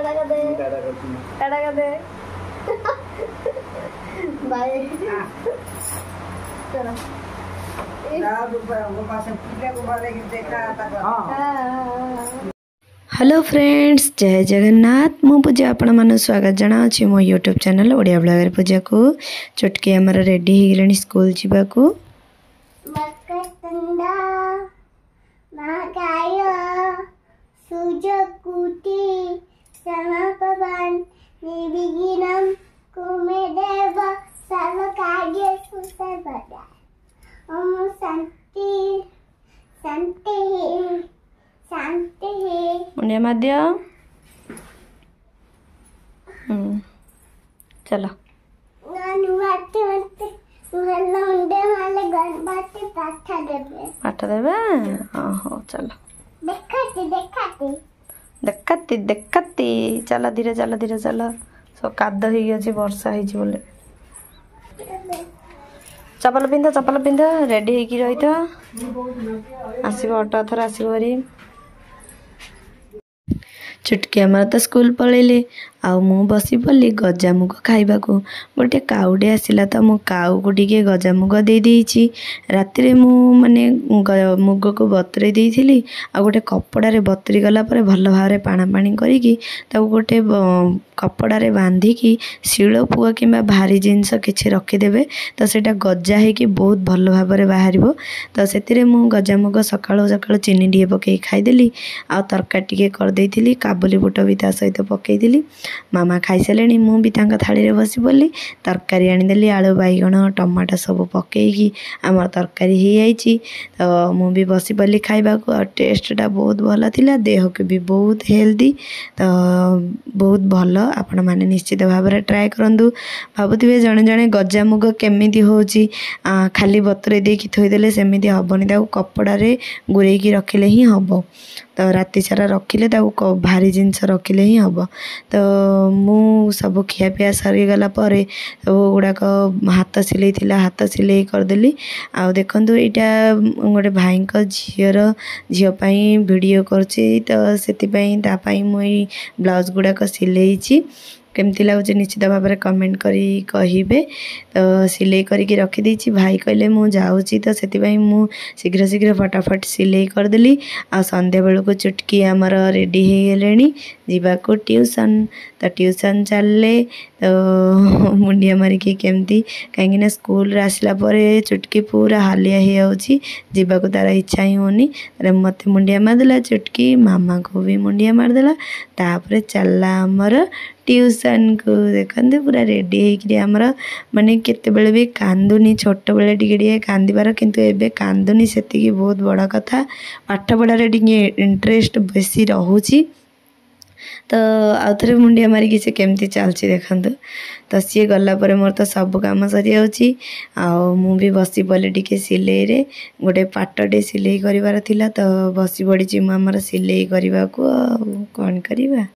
टाटा दे bye चलो hello friends जय जगन्नाथ मु पूजा आपण मन स्वागत जनावि मो यूट्यूब चैनल ओडिया ब्लॉगर पूजा को चुटकी आमर रेडी हो गले स्कूल जीवा को मुंडिया माध्य चलो पाठ देवे हाँ चलो देखती चल धीरे चल सब काद हो वर्षा हो चपल पिंध रेडी होगी रही था आसब ऑटो थर आसो भारी चुटकी आमर तो स्कूल पलैले आउ मु बसी पड़ी गजामुग खाइबा को गोटे काउडे आसिला तो मु काउ को टिके गजामुग दे देइछि राति मु माने मुग को बतुरे देइथिली आ गोटे कपड़ा बतुरी गला पर भल भाव पाणा पाणी करिकी ताको गोटे कपड़ा बांधिकी शिल पुआ कि भारी जिनस किछि रखिदेवे तो सेटा गजा होगी बहुत भल भाव बाहर तो से गजामुग सकाळु सकाळु चीनी टे पकई खाईदेली आ तरकारी टिके करदेइथिली काबुली बुट भी ता सहित पकईदेली मामा खाई सारे मु भी थाली रे बसी पड़ी तरकारी आनीदेली आलू बैगण टमाटो सब पकईकी आम तरकारी हो जाइए तो मु भी बसी पड़ी खाइबा को टेस्टा बहुत भल थिला देह को भी बहुत हेल्दी तो बहुत भल आपण मैंने निश्चित भाव में ट्राए करूँ भावुवे जड़े जड़े गजामुग केमी हो खाली बतुरे देकी थोदेले सेमती हेनी कपड़ा गुरैकी रखिले ही हम तो राति सारा रखिले भारी जिनस रखिले ही हम तो मु सब खियापिया सरीगला सब गुड़ाक हाथ सिलाई थिला हाथ सिलाई करदेली आ देखु यहाँ गोटे भाई झीर झीपाई वीडियो करछि तो से मुई ब्लाउज गुड़ाक सिलाई केमती लगुच निश्चित भाव में कमेंट करी कहिबे तो सिलाई करके रखीदी भाई कहले मु जाऊँगी तो से मु शीघ्र शीघ्र फटाफट सिलाई करदेली आ संध्या बेलू को चुटकी आमर रेडी हो गले जीवाको ट्यूशन तो ट्यूशन चलले तो मुंडिया मारिकी केमती कहीं स्कूल आसला चुटकी पूरा हालिया हो जावाक तार इच्छा ही होनी मत मुंडिया मारदेला चुटकी मामा को भी मुंडिया मारदेला तापर चलला आमर ट्यूशन को देखते पूरा रेडी होमर माने केते बेले भी कांदुनी छोट बेले टिके कांदार किंतु एबे कांदुनी सेतिकी बहुत बड़ा कथा पाठ पढ़ारे टिके इंटरेस्ट बेसी रहूची तो आउ थे मुंडिया मारिकी से केमती चलती देखु तो सी गलापर मोर तो सब कम सरी जाऊँगी आउ भी बसी पड़ी टिके सिलाई रे गोटे पाटटे सिलाई करार थिला तो बसी पड़ी आमर सिलाई करने को कौन करवा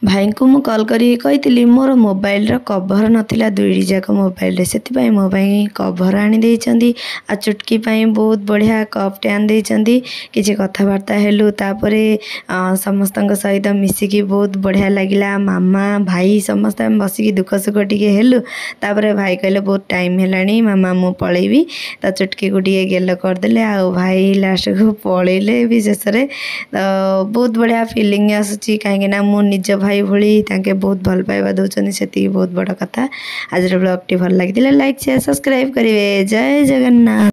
भाई को मु कॉल करी कही मोर मोबाइल रो कवर नथिला दुईटी जाक मोबाइल से मो भाई कवर आनी देइचंदी आ चुटकी पाई बहुत बढ़िया कप टे आनी देइचंदी किछि कथाबार्ता हेलु तापरे समस्त सहित मिसिकी बहुत बढ़िया लगिला मामा भाई समस्त बसिकी दुख सुख टिके हेलु तापरे भाई कहले बहुत टाइम हेलानी मामा मु पळेबी तो चुटकी को टिके गेल करदेले आ भाई लास्ट को पळेले भी शेष रे तो बहुत बढ़िया फीलिंग आसुची काहे ना मु निज भाई भली तांके बहुत भल पाइबा दउचनी सेती बहुत बड़ कथा आज ब्लॉग टी भल लागिला लाइक शेयर सब्सक्राइब करिवे जय जगन्नाथ।